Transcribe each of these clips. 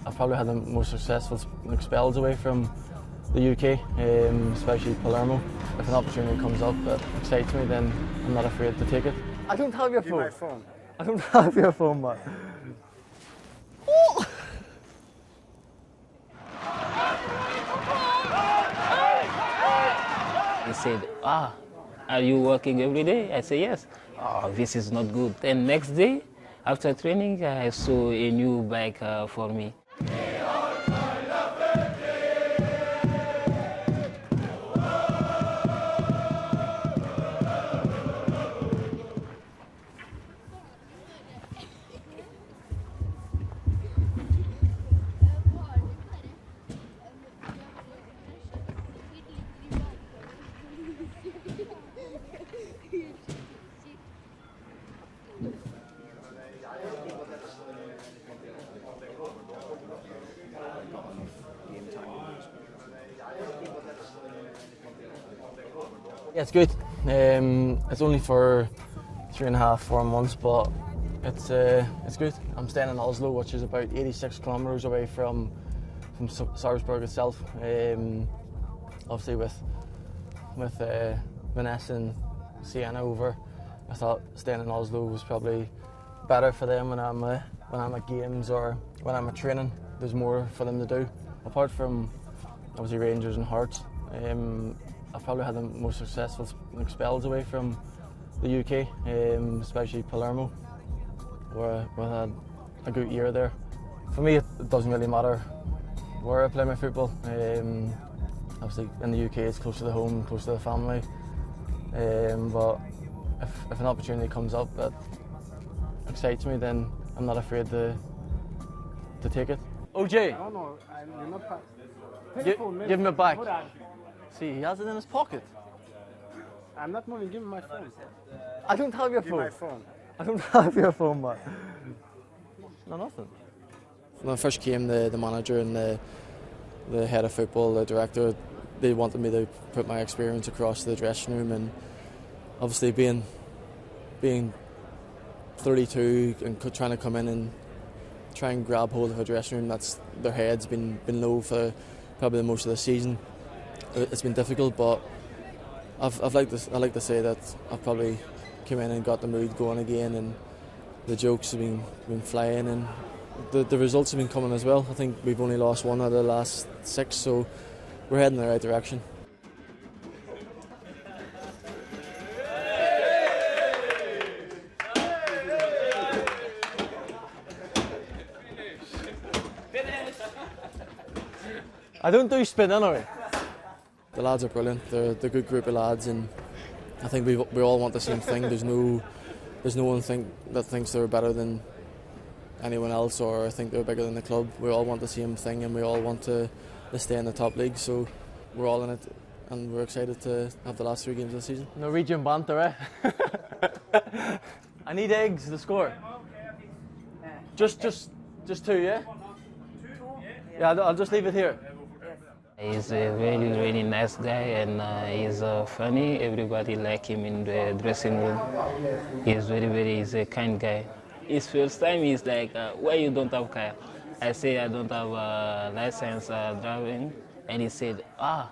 I've probably had the most successful spells away from the UK, especially Palermo. If an opportunity comes up that excites me, then I'm not afraid to take it. I don't have your phone. My phone. I don't have your phone, man. Oh! He said, are you working every day? I say, yes. Oh, this is not good. And next day, after training, I saw a new bike for me. Yeah, it's good. It's only for 3.5, 4 months, but it's good. I'm staying in Oslo, which is about 86 kilometres away from Sarpsborg itself. Obviously, with Vanessa and Sienna over, I thought staying in Oslo was probably better for them when I'm at games or when I'm at training. There's more for them to do. Apart from obviously Rangers and Hearts, I've probably had the most successful spells away from the UK, especially Palermo, where I had a good year there. For me, it doesn't really matter where I play my football. Obviously, in the UK, it's close to the home, close to the family. But if an opportunity comes up that excites me, then I'm not afraid to take it. OJ, No, you're not. give him it back. See, he has it in his pocket. I'm not moving. Give me my phone. I don't have your Give phone. my phone. I don't have your phone, man. No, nothing. When I first came, the manager and the head of football, the director, they wanted me to put my experience across the dressing room, and obviously being 32 and trying to come in and try and grab hold of a dressing room that's their head's been low for probably most of the season. It's been difficult, but I like to say that I've probably come in and got the mood going again, and the jokes have been flying, and the results have been coming as well. I think we've only lost 1 out of the last 6, so we're heading in the right direction. I don't do spin anyway. The lads are brilliant. They're a good group of lads, and I think we all want the same thing. There's no one that thinks they're better than anyone else or think they're bigger than the club. We all want the same thing, and we all want to stay in the top league. So we're all in it, and we're excited to have the last 3 games of the season. Norwegian banter, eh? I need eggs to score. Just 2, yeah? Yeah, I'll just leave it here. He's a really, really nice guy, and he's funny. Everybody like him in the dressing room. He's he's a kind guy. His first time he's like, why you don't have car? I say I don't have a license driving, and he said, are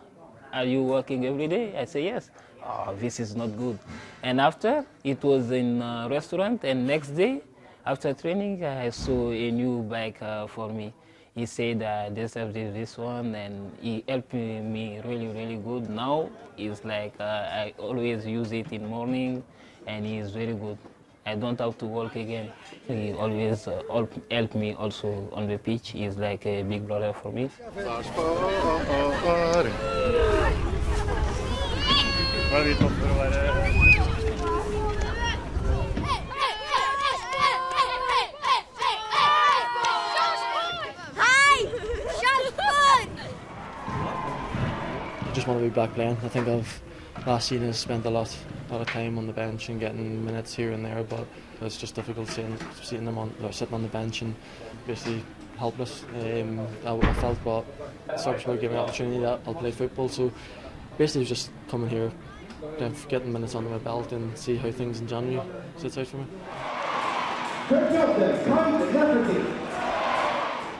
you working every day? I say yes. Oh, this is not good. And after, it was in a restaurant, and next day, after training, I saw a new bike for me. He said, deserve this one, and he helped me really, really good. Now, it's like I always use it in morning, and he's very good. I don't have to work again. He always help me also on the pitch. He's like a big brother for me. I just want to be back playing. I think last season I spent a lot of time on the bench and getting minutes here and there, but it's just difficult sitting on the bench and basically helpless. I felt, but Sarpsborg gave me an opportunity that I'll play football. So basically, just coming here, getting minutes under my belt and see how things in January sits out for me. Kyle Lafferty.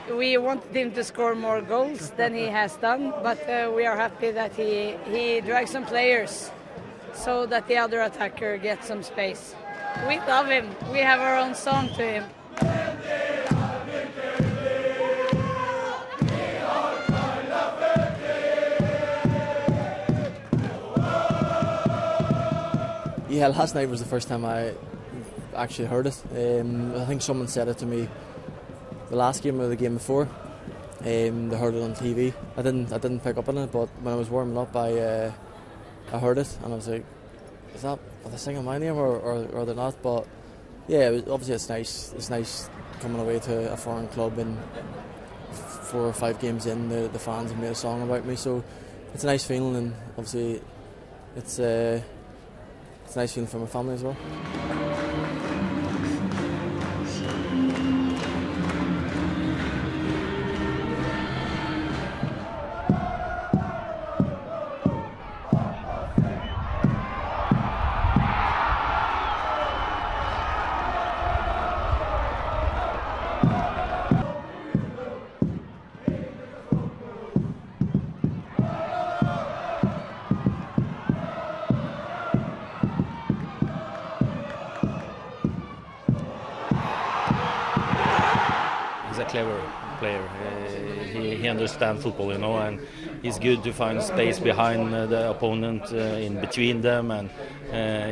It we wanted him to score more goals than he has done, but we are happy that he drags some players so that the other attacker gets some space. We love him. We have our own song to him. Yeah, last night was the first time I actually heard it. I think someone said it to me the last game or the game before. They heard it on TV. I didn't pick up on it, but when I was warming up, I heard it and I was like, are they singing my name or they're not? But yeah, obviously it's nice. It's nice coming away to a foreign club and 4 or 5 games in, the fans have made a song about me. So it's a nice feeling, and obviously it's a nice feeling for my family as well. He's a clever player. He understands football, you know, and he's good to find space behind the opponent, in between them, and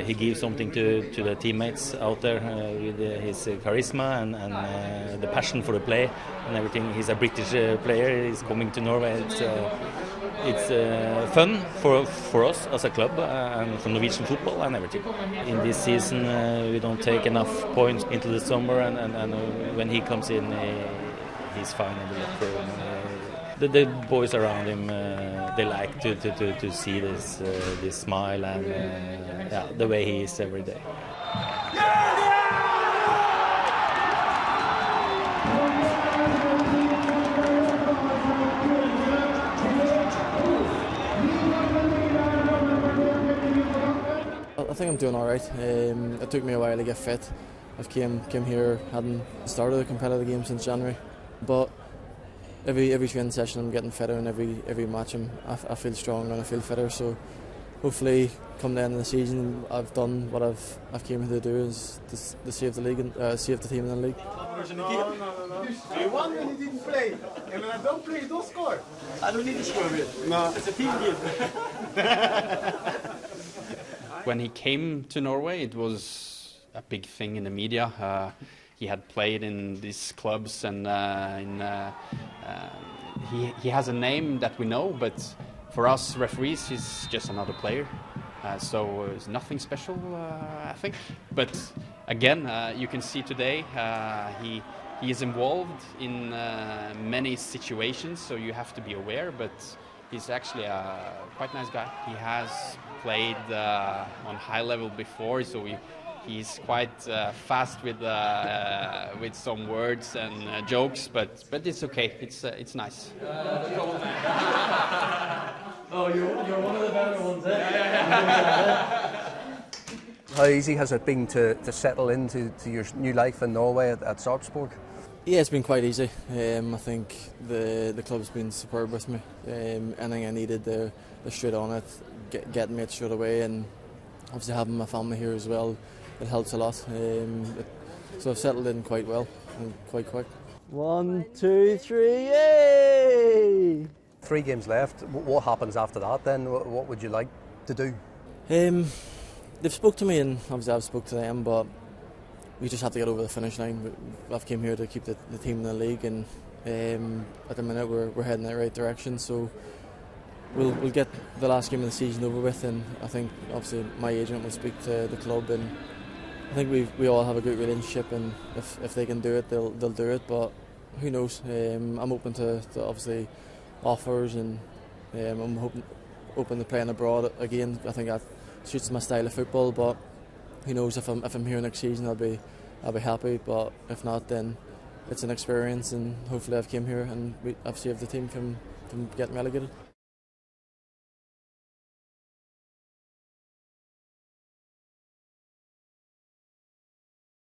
he gives something to the teammates out there with his charisma and the passion for the play and everything. He's a British player. He's coming to Norway. It's fun for us as a club and for Norwegian football and everything. In this season, we don't take enough points into the summer, and when he comes in, he's fine in the locker room. The boys around him, they like to see this smile and the way he is every day. I think I'm doing all right. It took me a while to get fit. I've came here, hadn't started a competitive game since January, but every training session I'm getting fitter, and every match I feel stronger and I feel fitter. So hopefully, come the end of the season, I've done what I've came here to do, is to save the league and save the team in the league. No. You won when you didn't play, and when I don't play, you don't score. I don't need to score it. No, It's a team game. When he came to Norway, it was a big thing in the media. He had played in these clubs, and he has a name that we know, but for us referees, he's just another player. So it's nothing special, I think. But again, you can see today he is involved in many situations, so you have to be aware. But he's actually a quite nice guy. He has played on high level before, so he's quite fast with some words and jokes, but it's okay. It's nice. Oh, you're one of the better ones, How easy has it been to settle into your new life in Norway at Sarpsborg? Yeah, it's been quite easy. I think the club's been superb with me. Anything I needed, they're straight on it, getting me it straight away, and obviously having my family here as well, it helps a lot. So I've settled in quite well and quite quick. 1, 2, 3, yay! 3 games left. What happens after that then? What would you like to do? They've spoke to me, and obviously I've spoke to them, but we just have to get over the finish line. I've came here to keep the team in the league, and at the minute we're heading in the right direction. So we'll get the last game of the season over with, and I think obviously my agent will speak to the club, and I think we all have a good relationship, and if they can do it, they'll do it. But who knows? I'm open to obviously offers, and I'm open to playing abroad again. I think that suits my style of football, but who knows, if I'm here next season, I'll be happy. But if not, then it's an experience, and hopefully I've came here and I've saved the team from getting relegated.